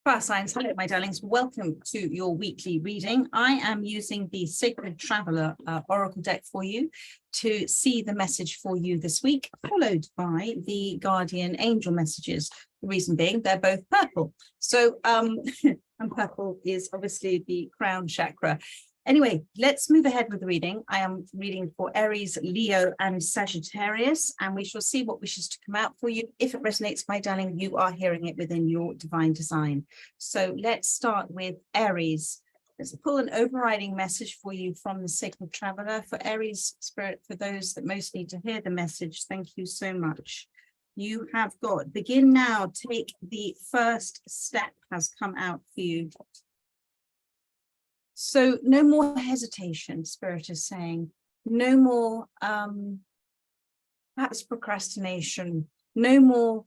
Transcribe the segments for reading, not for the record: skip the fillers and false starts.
Fire signs, hello my darlings, welcome to your weekly reading. I am using the Sacred Traveler Oracle deck for you to see the message for you this week, followed by the Guardian Angel messages. The reason being they're both purple. So, and purple is obviously the crown chakra. Anyway, let's move ahead with the reading. I am reading for Aries, Leo, and Sagittarius, and we shall see what wishes to come out for you. If it resonates, my darling, you are hearing it within your divine design. So let's start with Aries. Let's pull an overriding message for you from the Sacred Traveler. For Aries Spirit, for those that most need to hear the message, thank you so much. You have got, begin now, take the first step has come out for you. So no more hesitation, Spirit is saying, no more perhaps procrastination, no more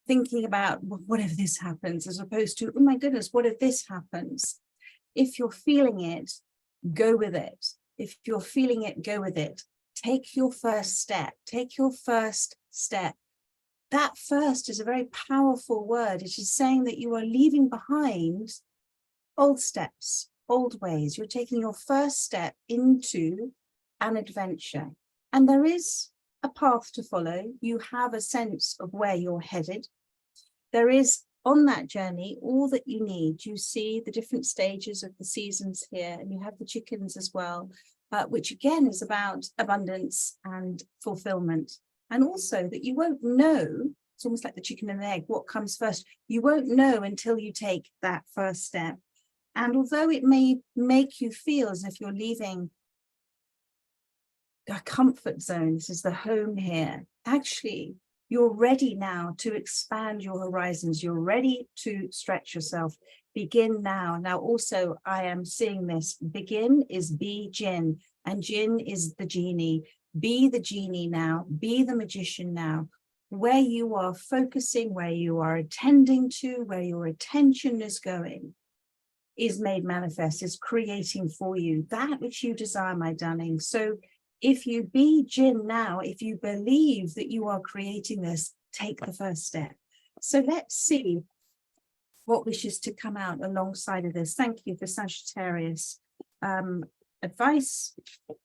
thinking about, well, what if this happens, as opposed to, oh my goodness, what if this happens? If you're feeling it, go with it. If you're feeling it, go with it. Take your first step, take your first step. That first is a very powerful word. It is saying that you are leaving behind old steps, old ways. You're taking your first step into an adventure. And there is a path to follow. You have a sense of where you're headed. There is on that journey all that you need. You see the different stages of the seasons here, and you have the chickens as well, which again is about abundance and fulfillment. And also that you won't know, it's almost like the chicken and the egg, what comes first. You won't know until you take that first step. And although it may make you feel as if you're leaving a comfort zone, this is the home here, actually, you're ready now to expand your horizons. You're ready to stretch yourself. Begin now. Now, also, I am seeing this. Begin is be Jinn, and Jinn is the genie. Be the genie now. Be the magician now. Where you are focusing, where you are attending to, where your attention is going, is made manifest, is creating for you that which you desire, my darling. So if you be Jinn now, if you believe that you are creating this, take the first step. So let's see what wishes to come out alongside of this. Thank you for Sagittarius. Advice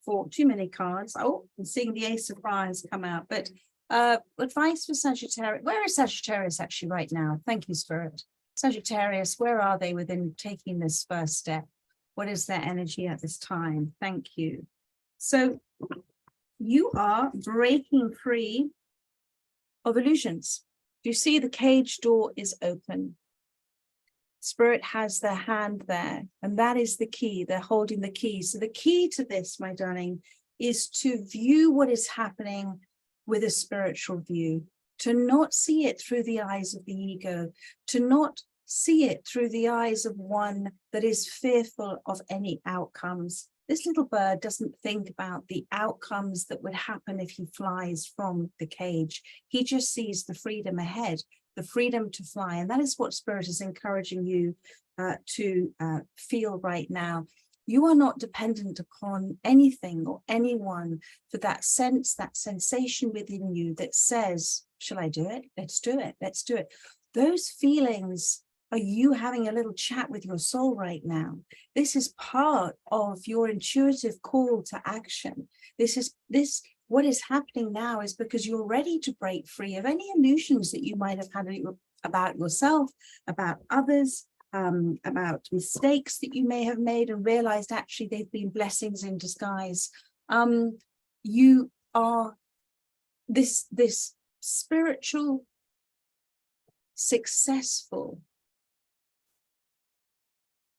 for too many cards. Oh, I'm seeing the Ace of Fires come out, but advice for Sagittarius. Where is Sagittarius actually right now? Thank you, Spirit. Sagittarius, where are they within taking this first step? What is their energy at this time? Thank you. So you are breaking free of illusions. You see the cage door is open. Spirit has their hand there, and that is the key. They're holding the key. So the key to this, my darling, is to view what is happening with a spiritual view. To not see it through the eyes of the ego, to not see it through the eyes of one that is fearful of any outcomes. This little bird doesn't think about the outcomes that would happen if he flies from the cage. He just sees the freedom ahead, the freedom to fly. And that is what Spirit is encouraging you to feel right now. You are not dependent upon anything or anyone for that sense, that sensation within you that says, shall I do it? Let's do it. Let's do it. Those feelings are you having a little chat with your soul right now. This is part of your intuitive call to action. What is happening now is because you're ready to break free of any illusions that you might have had about yourself, about others, about mistakes that you may have made and realized actually they've been blessings in disguise. You are this spiritual, successful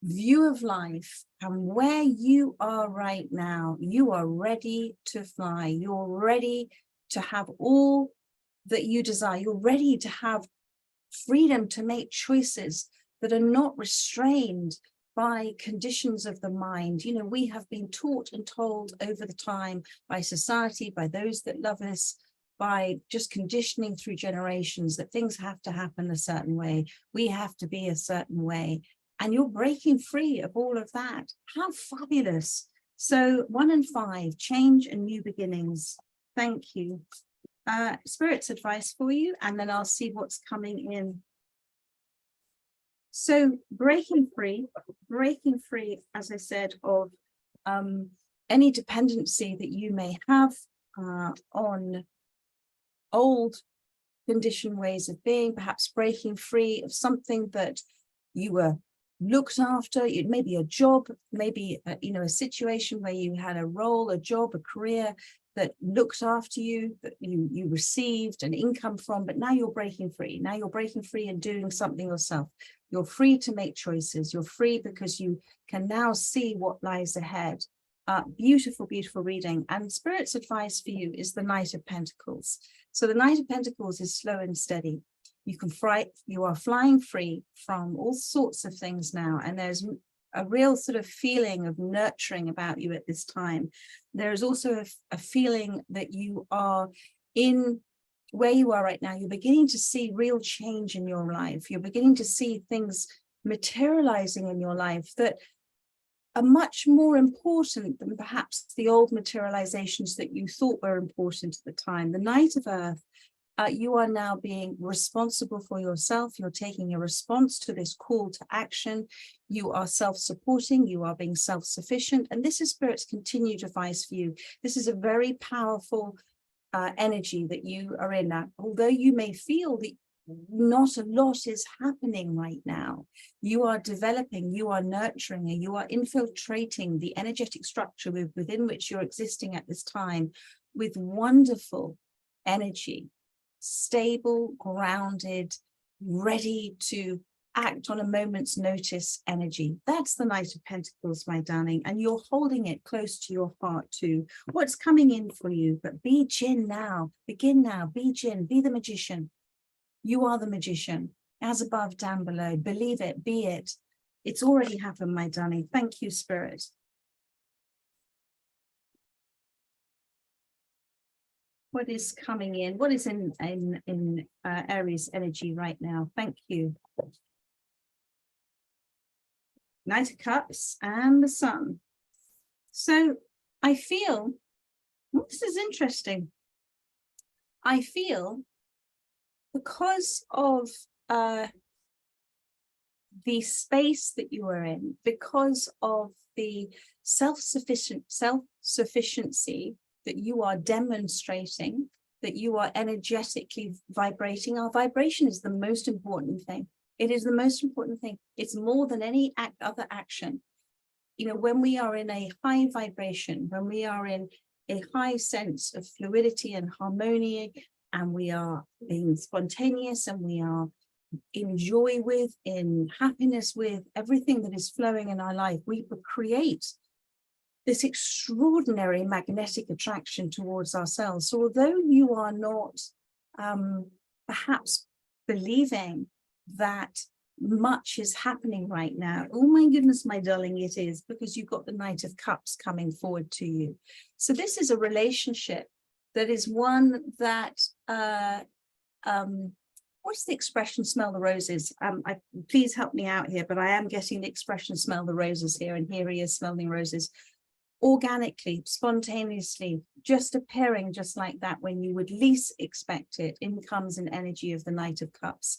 view of life, and where you are right now, you are ready to fly. You're ready to have all that you desire. You're ready to have freedom to make choices that are not restrained by conditions of the mind. You know, we have been taught and told over the time by society, by those that love us, by just conditioning through generations that things have to happen a certain way. We have to be a certain way. And you're breaking free of all of that. How fabulous. So 1 and 5, change and new beginnings. Thank you. Spirit's advice for you, and then I'll see what's coming in. So breaking free, as I said, of any dependency that you may have on old conditioned ways of being, perhaps breaking free of something that you were looked after. It may be a job, maybe a situation where you had a role, a job, a career that looked after you, that you received an income from, but now you're breaking free. Now you're breaking free and doing something yourself. You're free to make choices. You're free because you can now see what lies ahead. Beautiful, beautiful reading. And Spirit's advice for you is the Knight of Pentacles. So the Knight of Pentacles is slow and steady. You are flying free from all sorts of things now. And there's a real sort of feeling of nurturing about you at this time. There is also a feeling that you are in where you are right now. You're beginning to see real change in your life. You're beginning to see things materializing in your life that are much more important than perhaps the old materializations that you thought were important at the time. The Knight of Earth, you are now being responsible for yourself. You're taking a response to this call to action. You are self-supporting. You are being self-sufficient. And this is Spirit's continued advice for you. This is a very powerful energy that you are in now. Although you may feel that not a lot is happening right now, you are developing, you are nurturing, and you are infiltrating the energetic structure within which you're existing at this time with wonderful energy. Stable, grounded, ready to act on a moment's notice energy. That's the Knight of Pentacles, my darling, and you're holding it close to your heart too. What's coming in for you? But be Jinn now, begin now, be Jinn, be the magician. You are the magician, as above, down below. Believe it, be it. It's already happened, my darling. Thank you, Spirit. What is coming in? What is in Aries energy right now? Thank you. Knight of Cups and the Sun. So I feel, this is interesting. I feel because of the space that you are in, because of the self-sufficiency that you are demonstrating, that you are energetically vibrating. Our vibration is the most important thing. It is the most important thing. It's more than any other action. You know, when we are in a high vibration, when we are in a high sense of fluidity and harmony, and we are being spontaneous, and we are in joy with, in happiness with everything that is flowing in our life, we create this extraordinary magnetic attraction towards ourselves. So although you are not perhaps believing that much is happening right now, oh my goodness, my darling, it is, because you've got the Knight of Cups coming forward to you. So this is a relationship that is one that, what's the expression, smell the roses? Please help me out here, but I am getting the expression smell the roses here, and here he is smelling roses. Organically, spontaneously, just appearing just like that when you would least expect it. In comes an energy of the Knight of Cups.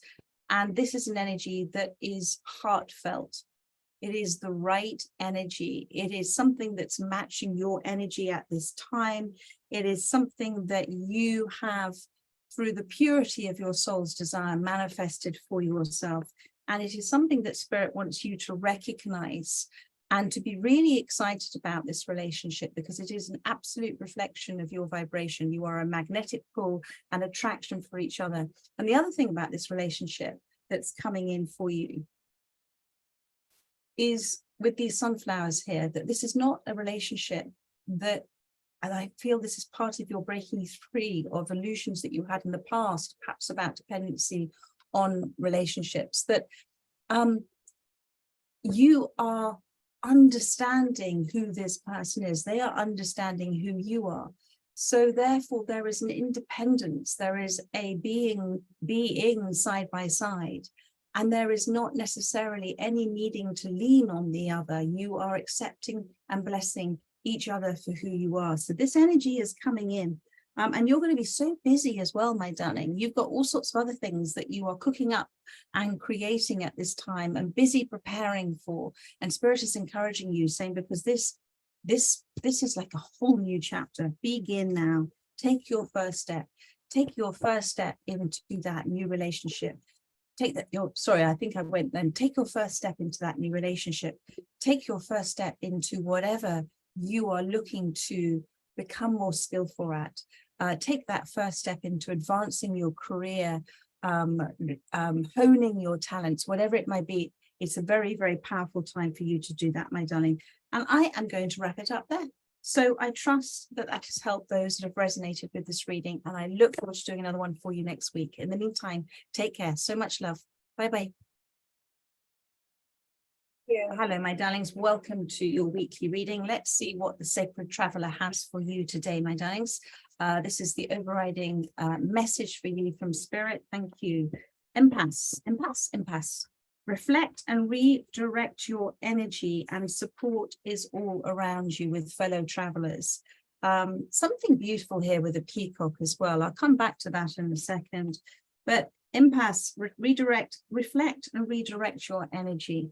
And this is an energy that is heartfelt. It is the right energy. It is something that's matching your energy at this time. It is something that you have, through the purity of your soul's desire, manifested for yourself. And it is something that Spirit wants you to recognize and to be really excited about this relationship, because it is an absolute reflection of your vibration. You are a magnetic pull and attraction for each other. And the other thing about this relationship that's coming in for you is with these sunflowers here, that this is not a relationship that, and I feel this is part of your breaking free of illusions that you had in the past, perhaps about dependency on relationships, that you are understanding who this person is. They are understanding who you are. So therefore there is an independence, there is a being side by side, and there is not necessarily any needing to lean on the other. You are accepting and blessing each other for who you are. So this energy is coming in And you're going to be so busy as well, my darling. You've got all sorts of other things that you are cooking up and creating at this time and busy preparing for. And Spirit is encouraging you, saying, because this is like a whole new chapter. Begin now. Take your first step. Take your first step into that new relationship. Take that, I think I went then. Take your first step into that new relationship. Take your first step into whatever you are looking to become more skillful at. Take that first step into advancing your career, honing your talents, whatever it might be. It's a very, very powerful time for you to do that, my darling. And I am going to wrap it up there. So I trust that that has helped those that have resonated with this reading. And I look forward to doing another one for you next week. In the meantime, take care. So much love. Bye-bye. Yeah. Hello, my darlings. Welcome to your weekly reading. Let's see what the Sacred Traveler has for you today, my darlings. This is the overriding message for you from Spirit. Thank you. Impasse. Reflect and redirect your energy, and support is all around you with fellow travelers. Something beautiful here with a peacock as well. I'll come back to that in a second. But impasse, redirect, reflect and redirect your energy.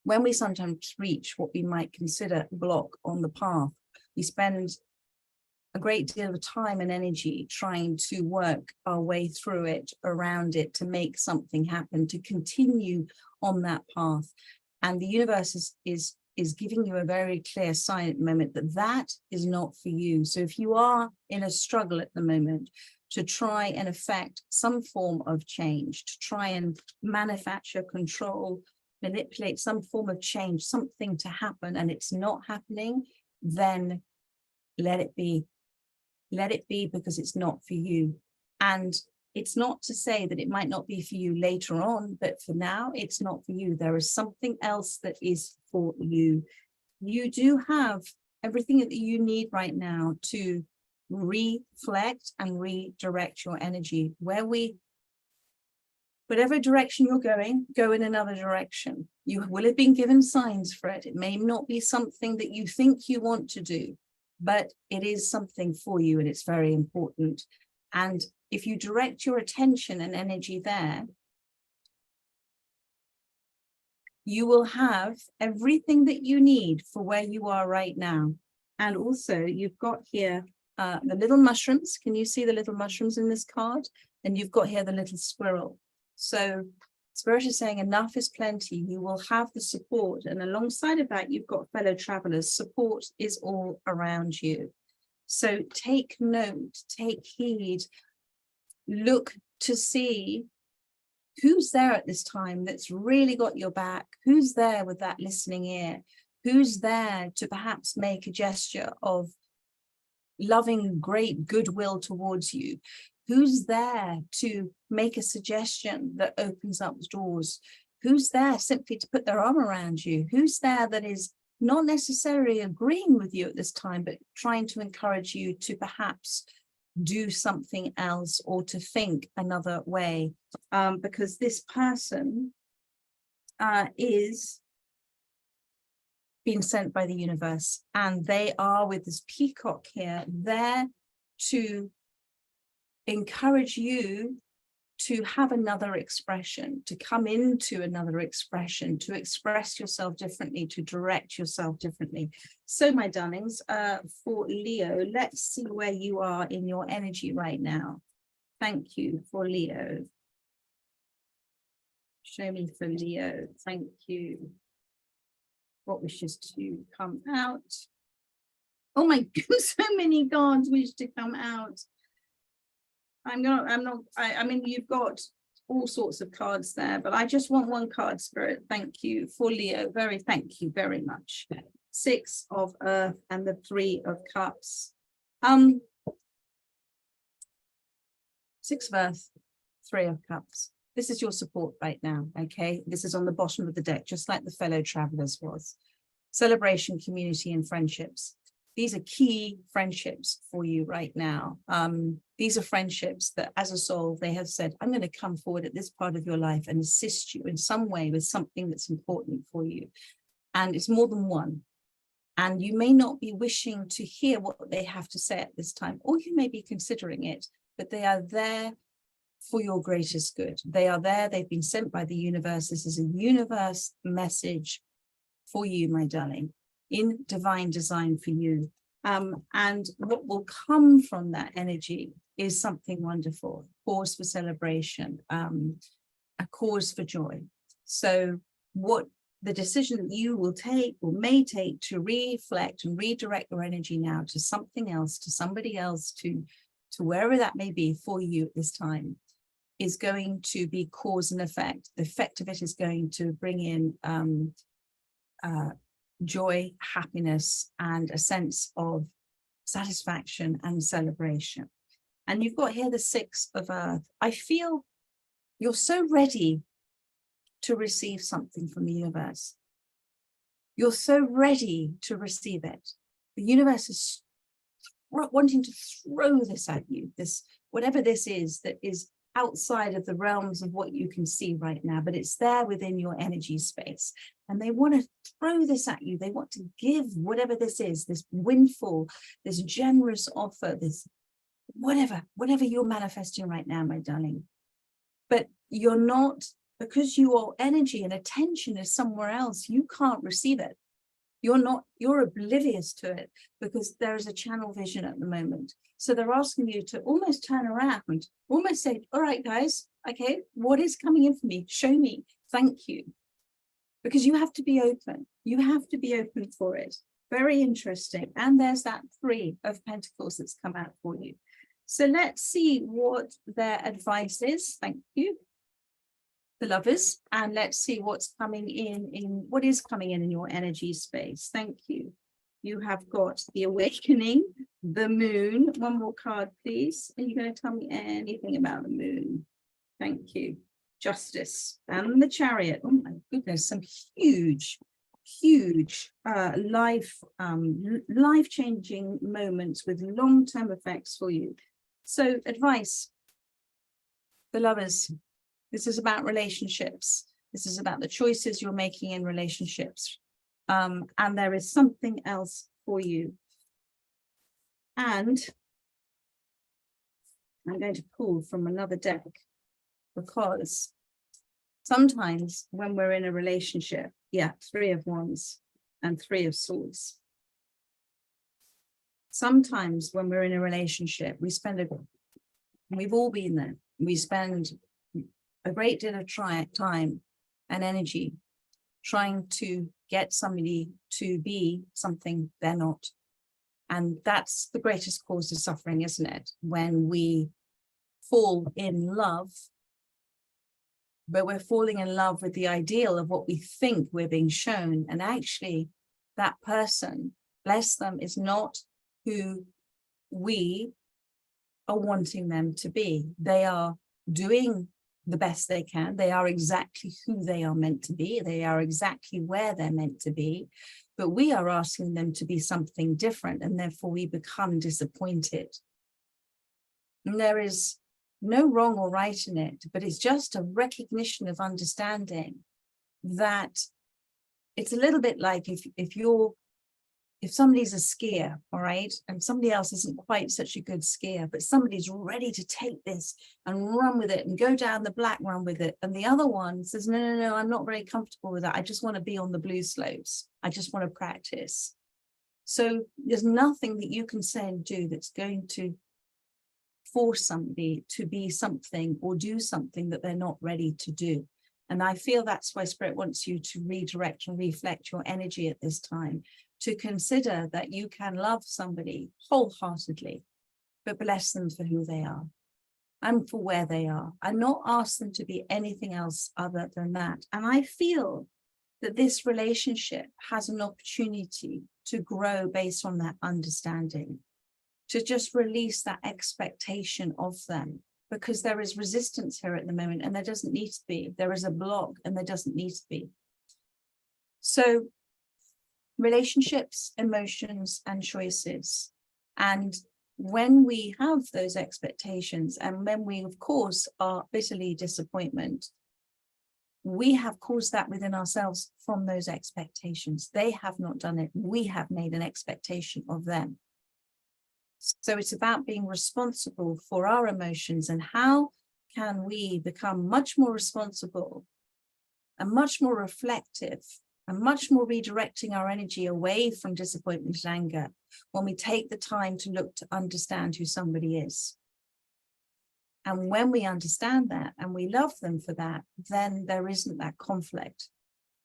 When we sometimes reach what we might consider a block on the path, we spend a great deal of time and energy trying to work our way through it, around it, to make something happen, to continue on that path. And the universe is giving you a very clear sign at the moment that that is not for you. So if you are in a struggle at the moment to try and affect some form of change, to try and manufacture, control, manipulate some form of change, something to happen, and it's not happening, then let it be. Let it be, because it's not for you. And it's not to say that it might not be for you later on, but for now, it's not for you. There is something else that is for you. You do have everything that you need right now to reflect and redirect your energy. Whatever direction you're going, go in another direction. You will have been given signs for it. It may not be something that you think you want to do, but it is something for you, and it's very important. And if you direct your attention and energy there, you will have everything that you need for where you are right now. And also you've got here the little mushrooms. Can you see the little mushrooms in this card? And you've got here the little squirrel. So Spirit is saying enough is plenty. You will have the support. And alongside of that, you've got fellow travelers. Support is all around you. So take note, take heed, look to see who's there at this time that's really got your back, who's there with that listening ear, who's there to perhaps make a gesture of loving, great goodwill towards you, who's there to make a suggestion that opens up doors, who's there simply to put their arm around you, who's there that is not necessarily agreeing with you at this time, but trying to encourage you to perhaps do something else or to think another way, because this person is being sent by the universe, and they are, with this peacock here, there to encourage you to have another expression, to come into another expression, to express yourself differently, to direct yourself differently. So, my darlings, for Leo, let's see where you are in your energy right now. Thank you for Leo. Show me for Leo. Thank you. What wishes to come out? Oh my God, so many cards wish to come out. I mean, you've got all sorts of cards there, but I just want one card, Spirit. Thank you for Leo. Thank you very much. 6 of Earth and the 3 of Cups. 6 of Earth, 3 of Cups. This is your support right now, okay? This is on the bottom of the deck, just like the fellow travelers was. Celebration, community, and friendships. These are key friendships for you right now. These are friendships that, as a soul, they have said, I'm going to come forward at this part of your life and assist you in some way with something that's important for you. And it's more than one. And you may not be wishing to hear what they have to say at this time, or you may be considering it, but they are there for your greatest good. They are there. They've been sent by the universe. This is a universe message for you, my darling, in divine design for you. And what will come from that energy is something wonderful, cause for celebration, a cause for joy. So what the decision that you will take or may take to reflect and redirect your energy now to something else, to somebody else, to wherever that may be for you at this time, is going to be cause and effect. The effect of it is going to bring in joy, happiness, and a sense of satisfaction and celebration. And you've got here the 6 of Earth. I feel you're so ready to receive something from the universe. You're so ready to receive it. The universe is wanting to throw this at you, this, whatever this is that is outside of the realms of what you can see right now, but it's there within your energy space. And they want to throw this at you. They want to give whatever this is, this windfall, this generous offer, this whatever you're manifesting right now, my darling. But you're not, because your energy and attention is somewhere else, you can't receive it. You're oblivious to it because there is a channel vision at the moment. So they're asking you to almost turn around, almost say, all right, guys, okay, what is coming in for me? Show me. Thank you. Because you have to be open. You have to be open for it. Very interesting. And there's that 3 of Pentacles that's come out for you. So let's see what their advice is. Thank you. The Lovers, and let's see what's coming in what is coming in your energy space. Thank you. You have got the Awakening, the Moon. One more card, please. Are you going to tell me anything about the Moon? Thank you. Justice and the Chariot. Oh my goodness, some huge life-changing moments with long-term effects for you. So advice, the Lovers. This is about relationships. This is about the choices you're making in relationships. And there is something else for you. And I'm going to pull from another deck, because sometimes when we're in a relationship, 3 of Wands and 3 of Swords. Sometimes when we're in a relationship, we've all been there. We spend a great deal of time and energy trying to get somebody to be something they're not. And that's the greatest cause of suffering, isn't it? When we fall in love, but we're falling in love with the ideal of what we think we're being shown. And actually, that person, bless them, is not who we are wanting them to be. They are doing the best they can. They are exactly who they are meant to be. They are exactly where they're meant to be. But we are asking them to be something different, and therefore we become disappointed. And there is no wrong or right in it, but it's just a recognition of understanding that it's a little bit like if somebody's a skier, all right, and somebody else isn't quite such a good skier, but somebody's ready to take this and run with it and go down the black run with it. And the other one says, no, I'm not very comfortable with that. I just want to be on the blue slopes. I just want to practice. So there's nothing that you can say and do that's going to force somebody to be something or do something that they're not ready to do. And I feel that's why Spirit wants you to redirect and reflect your energy at this time, to consider that you can love somebody wholeheartedly, but bless them for who they are and for where they are, and not ask them to be anything else other than that. And I feel that this relationship has an opportunity to grow based on that understanding, to just release that expectation of them, because there is resistance here at the moment, and there doesn't need to be. There is a block, and there doesn't need to be. So relationships, emotions, and choices. And when we have those expectations, and when we, of course, are bitterly disappointed, we have caused that within ourselves from those expectations. They have not done it. We have made an expectation of them. So it's about being responsible for our emotions, and how can we become much more responsible and much more reflective and much more redirecting our energy away from disappointment and anger when we take the time to look to understand who somebody is. And when we understand that and we love them for that, then there isn't that conflict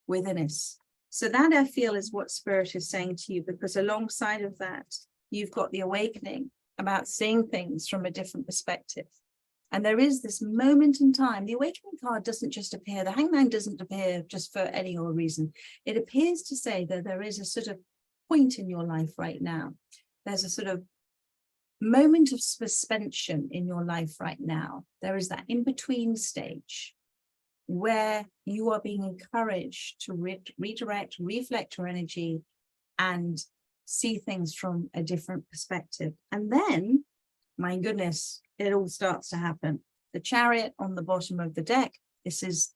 within us. So that, I feel, is what Spirit is saying to you, because alongside of that, you've got the awakening about seeing things from a different perspective. And there is this moment in time. The awakening card doesn't just appear, the hangman doesn't appear just for any old reason. It appears to say that there is a sort of point in your life right now. There's a sort of moment of suspension in your life right now. There is that in-between stage where you are being encouraged to redirect, reflect your energy, and see things from a different perspective. And then, my goodness, it all starts to happen. The Chariot on the bottom of the deck, this is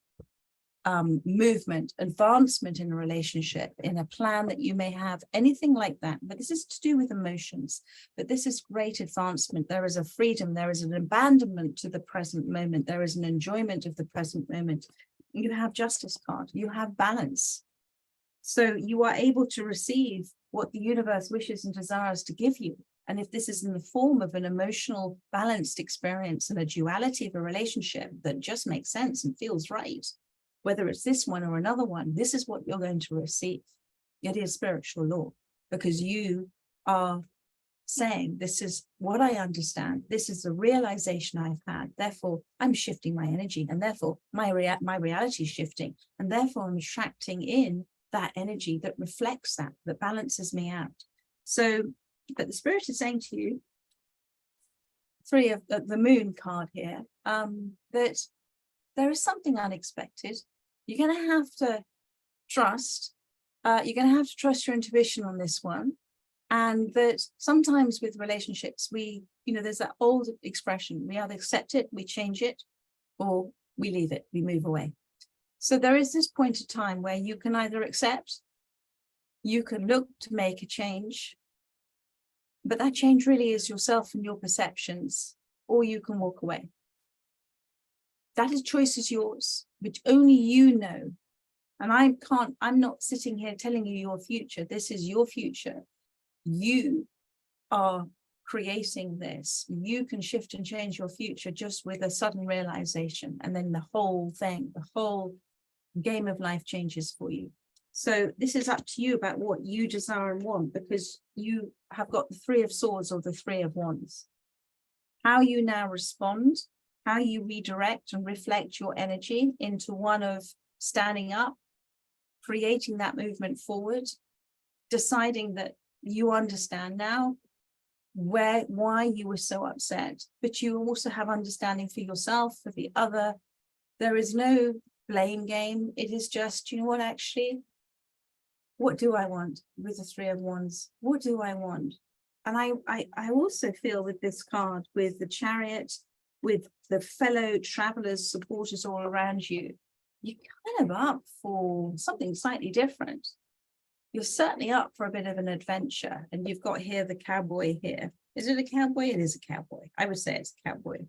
movement, advancement in a relationship, in a plan that you may have, anything like that. But this is to do with emotions. But this is great advancement. There is a freedom. There is an abandonment to the present moment. There is an enjoyment of the present moment. You have Justice card. You have balance. So you are able to receive what the universe wishes and desires to give you. And if this is in the form of an emotional, balanced experience and a duality of a relationship that just makes sense and feels right, whether it's this one or another one, this is what you're going to receive. It is spiritual law, because you are saying, this is what I understand. This is the realization I've had. Therefore, I'm shifting my energy, and therefore my reality is shifting. And therefore, I'm attracting in that energy that reflects that balances me out. So, but the Spirit is saying to you, three of the Moon card here, that there is something unexpected. You're going to have to trust. You're going to have to trust your intuition on this one. And that sometimes with relationships, there's that old expression, we either accept it, we change it, or we leave it, we move away. So there is this point of time where you can either accept, you can look to make a change, but that change really is yourself and your perceptions, or you can walk away. That choice is yours, which only you know. And I'm not sitting here telling you your future. This is your future. You are creating this. You can shift and change your future just with a sudden realization. And then the whole thing, the whole game of life changes for you. So this is up to you about what you desire and want, because you have got the Three of Swords or the Three of Wands. How you now respond, how you redirect and reflect your energy into one of standing up, creating that movement forward, deciding that you understand now why you were so upset, but you also have understanding for yourself, for the other. There is no blame game. It is just, you know what, actually, what do I want with the Three of Wands? What do I want? And I also feel with this card, with the Chariot, with the fellow travelers, supporters all around you, you're kind of up for something slightly different. You're certainly up for a bit of an adventure. And you've got here the cowboy here. Is it a cowboy? It is a cowboy. I would say it's a cowboy.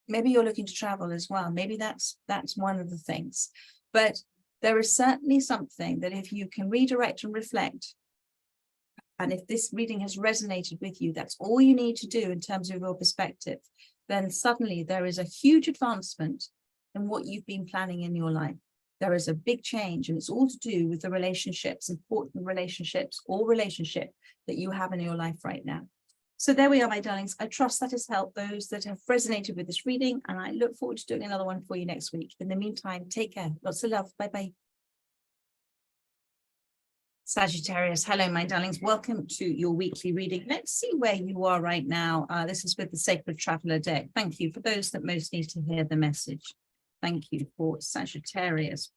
Maybe you're looking to travel as well. Maybe that's one of the things. But there is certainly something that if you can redirect and reflect, and if this reading has resonated with you, that's all you need to do in terms of your perspective, then suddenly there is a huge advancement in what you've been planning in your life. There is a big change, and it's all to do with the relationships, important relationships, or relationship that you have in your life right now. So there we are, my darlings. I trust that has helped those that have resonated with this reading, and I look forward to doing another one for you next week. In the meantime, take care. Lots of love. Bye-bye. Sagittarius, hello, my darlings. Welcome to your weekly reading. Let's see where you are right now. This is with the Sacred Traveler deck. Thank you for those that most need to hear the message. Thank you for Sagittarius.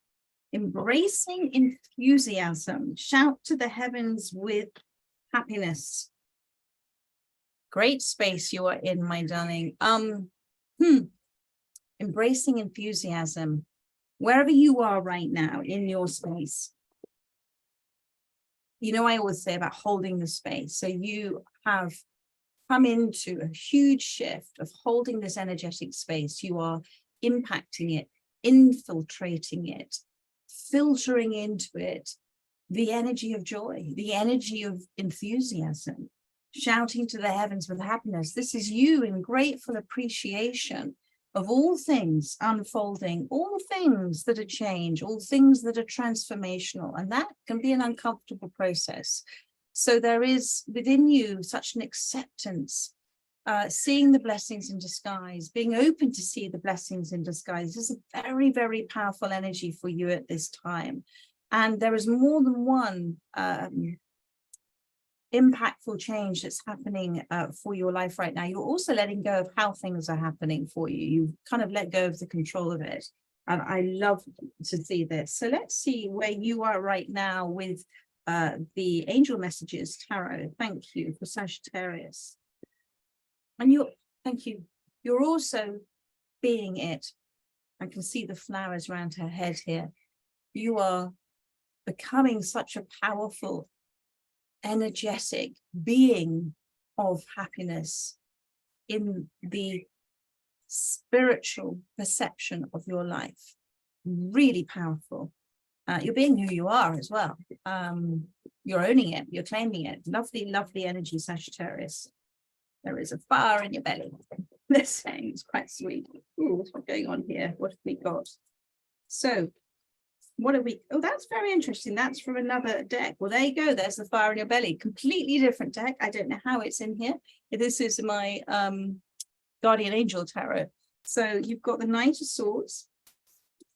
Embracing enthusiasm. Shout to the heavens with happiness. Great space you are in, my darling. embracing enthusiasm, wherever you are right now in your space. You know, I always say about holding the space. So you have come into a huge shift of holding this energetic space. You are impacting it, infiltrating it, filtering into it the energy of joy, the energy of enthusiasm, shouting to the heavens with happiness. This is you in grateful appreciation of all things unfolding, all things that are change, all things that are transformational. And that can be an uncomfortable process. So there is within you such an acceptance, seeing the blessings in disguise, being open to see the blessings in disguise. This is a very, very powerful energy for you at this time. And there is more than one impactful change that's happening for your life right now. You're also letting go of how things are happening for you. You've kind of let go of the control of it. And I love to see this. So let's see where you are right now with the angel messages tarot. Thank you for Sagittarius. And thank you. You're also being it. I can see the flowers around her head here. You are becoming such a powerful, energetic being of happiness in the spiritual perception of your life. Really powerful. You're being who you are as well. You're owning it, you're claiming it. Lovely, lovely energy, Sagittarius. There is a fire in your belly. They're saying it's quite sweet. Ooh, what's going on here? What have we got? So, what are we? Oh, that's very interesting. That's from another deck. Well, there you go. There's the fire in your belly. Completely different deck. I don't know how it's in here. This is my Guardian Angel Tarot. So you've got the Knight of Swords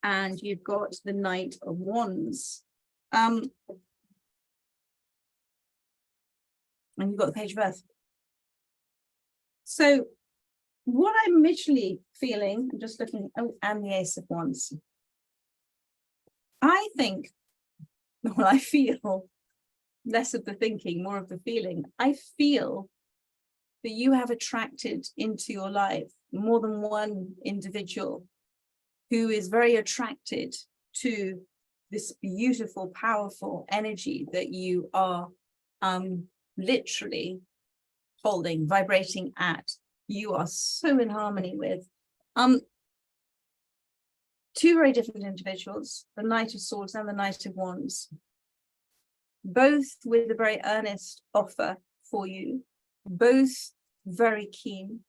and you've got the Knight of Wands. And you've got the Page of Earth. So what I'm initially feeling, I'm just looking, oh, and the Ace of Wands. I think, well, I feel less of the thinking, more of the feeling. I feel that you have attracted into your life more than one individual who is very attracted to this beautiful, powerful energy that you are literally holding, vibrating at. You are so in harmony with. Two very different individuals, the Knight of Swords and the Knight of Wands, both with a very earnest offer for you, both very keen,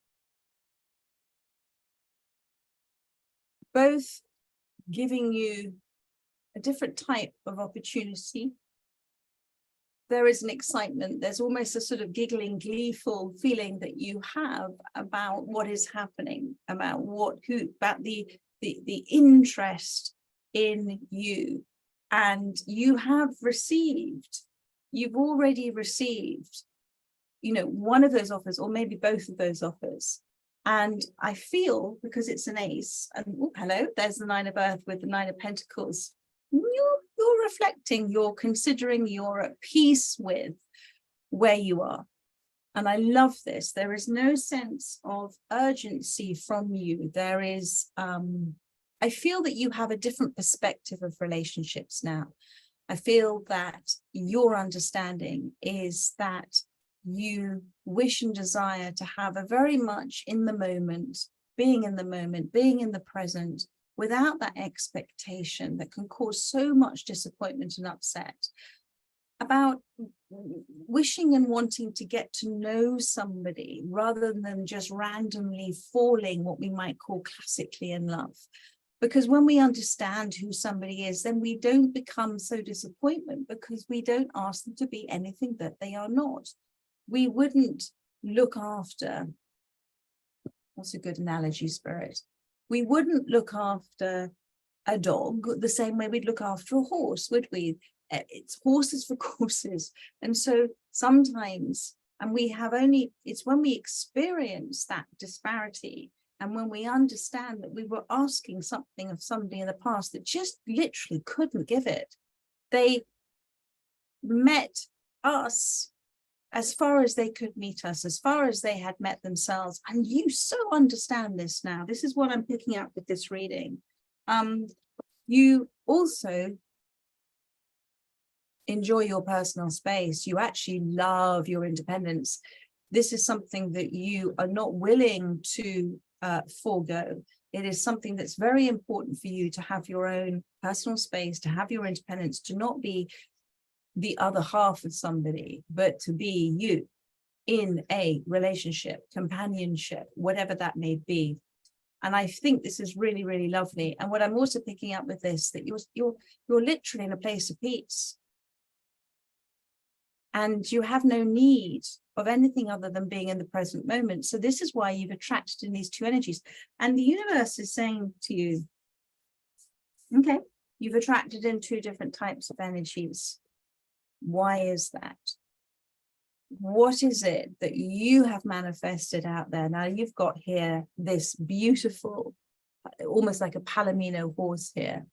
both giving you a different type of opportunity. There is an excitement, there's almost a sort of giggling, gleeful feeling that you have about what is happening, about the interest in you. And you have received, you've already received, you know, one of those offers or maybe both of those offers. And I feel, because it's an ace, and oh, hello, there's the Nine of Earth with the Nine of Pentacles. You're reflecting, you're considering, you're at peace with where you are. And I love this. There is no sense of urgency from you. There is, I feel that you have a different perspective of relationships now. I feel that your understanding is that you wish and desire to have a very much in the moment, being in the present, without that expectation that can cause so much disappointment and upset. About wishing and wanting to get to know somebody rather than just randomly falling what we might call classically in love. Because when we understand who somebody is, then we don't become so disappointed because we don't ask them to be anything that they are not. We wouldn't look after, what's a good analogy, Spirit? We wouldn't look after a dog the same way we'd look after a horse, would we? It's horses for courses. And so sometimes, and we have only, it's when we experience that disparity and when we understand that we were asking something of somebody in the past that just literally couldn't give it. They met us as far as they could meet us, as far as they had met themselves. And you so understand this now. This is what I'm picking up with this reading. You also enjoy your personal space. You actually love your independence. This is something that you are not willing to forego. It is something that's very important for you to have your own personal space, to have your independence, to not be the other half of somebody, but to be you in a relationship, companionship, whatever that may be. And I think this is really, really lovely. And what I'm also picking up with this, that you're literally in a place of peace. And you have no need of anything other than being in the present moment. So this is why you've attracted in these two energies. And the universe is saying to you, okay, you've attracted in two different types of energies. Why is that? What is it that you have manifested out there? Now you've got here this beautiful, almost like a Palomino horse here.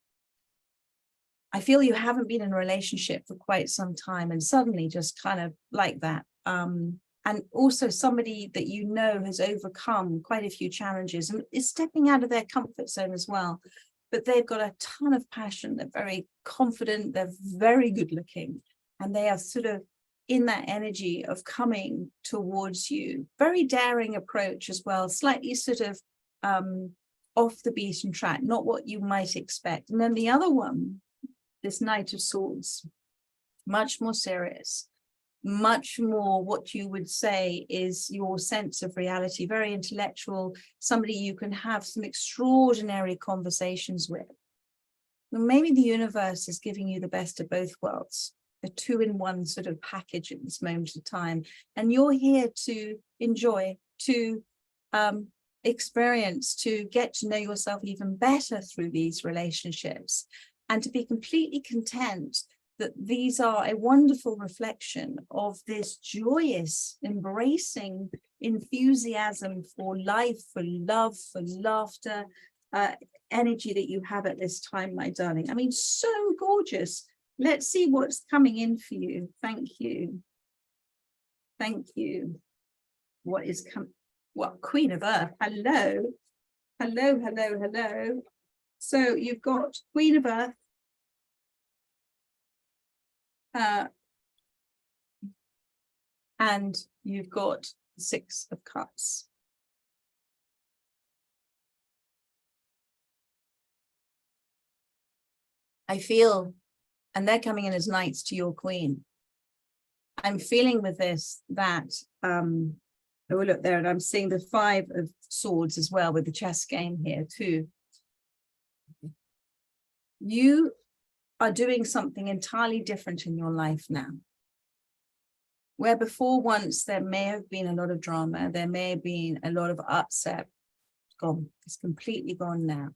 I feel you haven't been in a relationship for quite some time, and suddenly just kind of like that. And also somebody that you know has overcome quite a few challenges and is stepping out of their comfort zone as well. But they've got a ton of passion. They're very confident. They're very good looking. And they are sort of in that energy of coming towards you. Very daring approach as well. Slightly sort of off the beaten track, not what you might expect. And then the other one, this Knight of Swords, much more serious, much more what you would say is your sense of reality, very intellectual, somebody you can have some extraordinary conversations with. And maybe the universe is giving you the best of both worlds, a two-in-one sort of package at this moment of time. And you're here to enjoy, to experience, to get to know yourself even better through these relationships, and to be completely content that these are a wonderful reflection of this joyous, embracing enthusiasm for life, for love, for laughter, energy that you have at this time, my darling. I mean, so gorgeous. Let's see what's coming in for you. Thank you. Thank you. What is coming? Well, Queen of Earth. Hello. Hello, hello, hello. So you've got Queen of Earth. And you've got the Six of Cups. I feel, and they're coming in as knights to your queen. I'm feeling with this that, oh, look there, and I'm seeing the Five of Swords as well with the chess game here too. You are doing something entirely different in your life now. Where before once there may have been a lot of drama, there may have been a lot of upset, gone. It's completely gone now.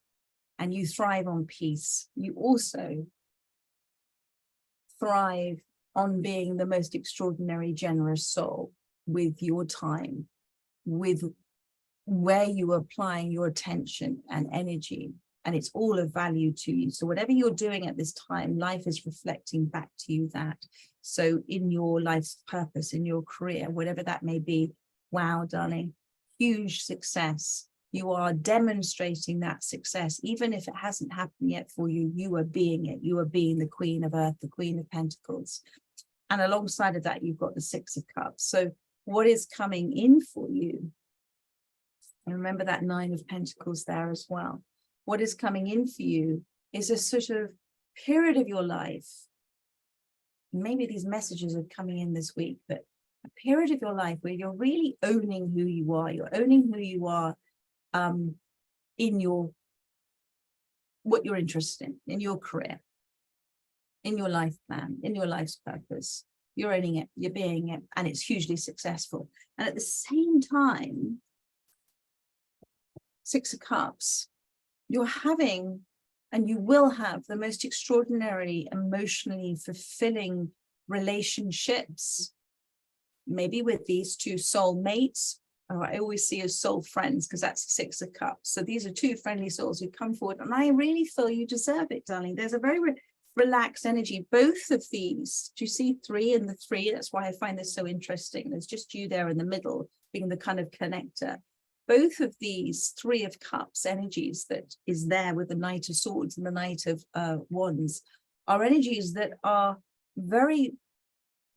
And you thrive on peace. You also thrive on being the most extraordinary, generous soul with your time, with where you are applying your attention and energy. And it's all of value to you. So whatever you're doing at this time, life is reflecting back to you that. So in your life's purpose, in your career, whatever that may be, wow, darling, huge success. You are demonstrating that success. Even if it hasn't happened yet for you, you are being it. You are being the Queen of Earth, the Queen of Pentacles. And alongside of that, you've got the Six of Cups. So what is coming in for you? And remember that Nine of Pentacles there as well. What is coming in for you is a sort of period of your life. Maybe these messages are coming in this week, but a period of your life where you're really owning who you are. You're owning who you are in your, what you're interested in your career, in your life plan, in your life's purpose. You're owning it, you're being it, and it's hugely successful. And at the same time, Six of Cups, you're having, and you will have, the most extraordinary, emotionally fulfilling relationships, maybe with these two soul mates. I always see as soul friends, because that's the Six of Cups. So these are two friendly souls who come forward, and I really feel you deserve it, darling. There's a very relaxed energy. Both of these, do you see 3 and the 3? That's why I find this so interesting. There's just you there in the middle, being the kind of connector. Both of these 3 of Cups energies that is there with the Knight of Swords and the Knight of Wands are energies that are very,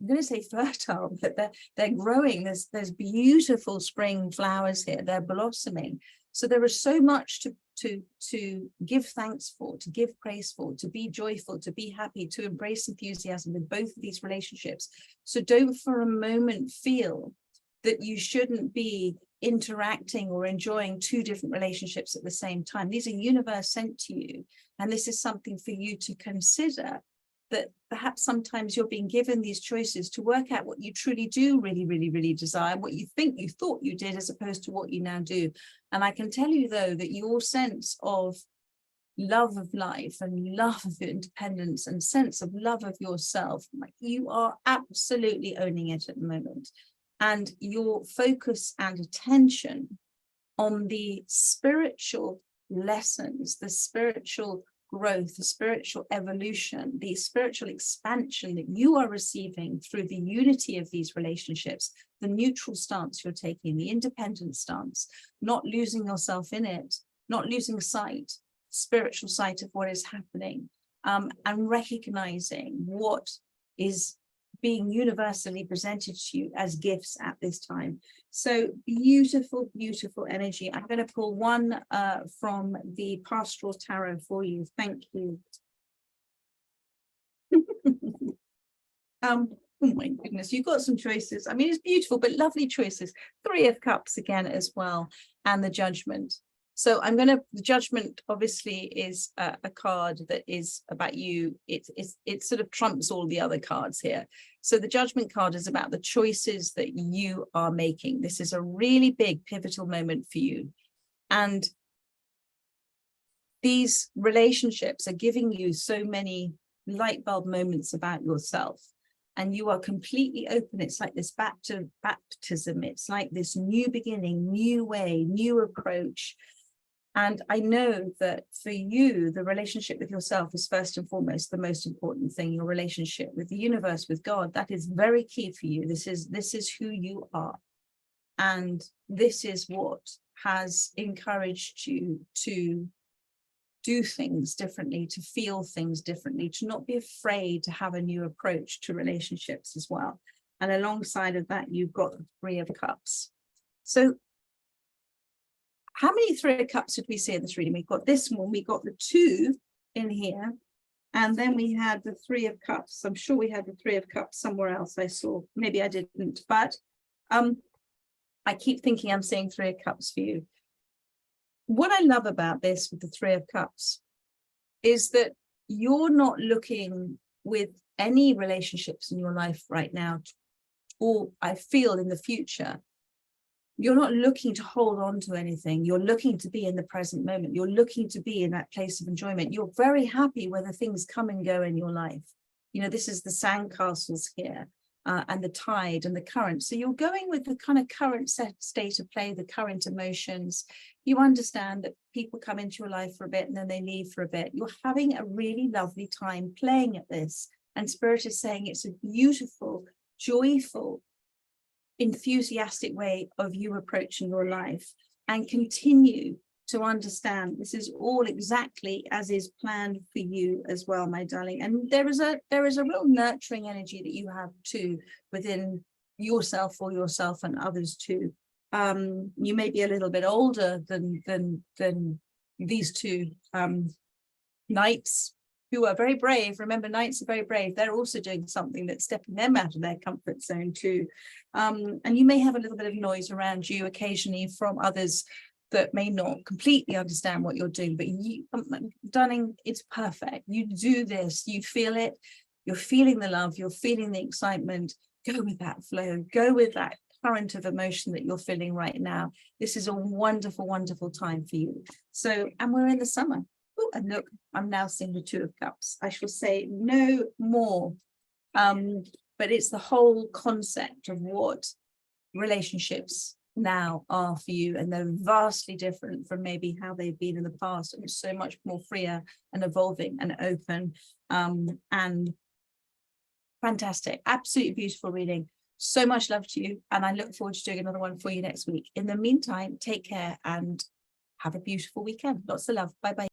I'm going to say fertile, but they're growing. There's beautiful spring flowers here. They're blossoming. So there is so much to give thanks for, to give praise for, to be joyful, to be happy, to embrace enthusiasm in both of these relationships. So don't for a moment feel that you shouldn't be interacting or enjoying 2 different relationships at the same time. These are universe sent to you, and this is something for you to consider, that perhaps sometimes you're being given these choices to work out what you truly do really desire, what you think you thought you did as opposed to what you now do. And I can tell you though that your sense of love of life and love of independence and sense of love of yourself, you are absolutely owning it at the moment. And your focus and attention on the spiritual lessons, the spiritual growth, the spiritual evolution, the spiritual expansion that you are receiving through the unity of these relationships, the neutral stance you're taking, the independent stance, not losing yourself in it, not losing sight, spiritual sight of what is happening, and recognizing what is being universally presented to you as gifts at this time. So beautiful, beautiful energy. I'm going to pull one from the Pastoral Tarot for you. Thank you. Oh my goodness, you've got some choices. I mean, it's beautiful, but lovely choices. 3 of Cups again as well, and the Judgment. So the Judgment obviously is a card that is about you. It sort of trumps all the other cards here. So the Judgment card is about the choices that you are making. This is a really big pivotal moment for you. And these relationships are giving you so many light bulb moments about yourself. And you are completely open. It's like this baptism. It's like this new beginning, new way, new approach. And I know that for you, the relationship with yourself is first and foremost the most important thing. Your relationship with the universe, with God, that is very key for you. This is who you are. And this is what has encouraged you to do things differently, to feel things differently, to not be afraid to have a new approach to relationships as well. And alongside of that, you've got the 3 of Cups. So how many 3 of Cups did we see in this reading? We've got this one, we got the 2 in here, and then we had the 3 of Cups. I'm sure we had the 3 of Cups somewhere else I saw. Maybe I didn't, but I keep thinking I'm seeing 3 of Cups for you. What I love about this with the 3 of Cups is that you're not looking with any relationships in your life right now, or I feel in the future, you're not looking to hold on to anything. You're looking to be in the present moment. You're looking to be in that place of enjoyment. You're very happy whether things come and go in your life. You know, this is the sandcastles here, and the tide and the current. So you're going with the kind of current state of play, the current emotions. You understand that people come into your life for a bit and then they leave for a bit. You're having a really lovely time playing at this. And Spirit is saying it's a beautiful, joyful, enthusiastic way of you approaching your life, and continue to understand this is all exactly as is planned for you as well, my darling. And there is a real nurturing energy that you have too within yourself, or yourself and others too. You may be a little bit older than these 2 knights, who are very brave. Remember, knights are very brave. They're also doing something that's stepping them out of their comfort zone too. And you may have a little bit of noise around you occasionally from others that may not completely understand what you're doing, but you, darling, it's perfect. You do this, you feel it, you're feeling the love, you're feeling the excitement. Go with that flow, go with that current of emotion that you're feeling right now. This is a wonderful, wonderful time for you. So, and we're in the summer. Oh, and look, I'm now seeing the 2 of Cups. I shall say no more. But it's the whole concept of what relationships now are for you, and they're vastly different from maybe how they've been in the past, and it's so much more freer and evolving and open, and fantastic, absolutely beautiful reading. So much love to you, and I look forward to doing another one for you next week. In the meantime, take care and have a beautiful weekend. Lots of love. Bye bye.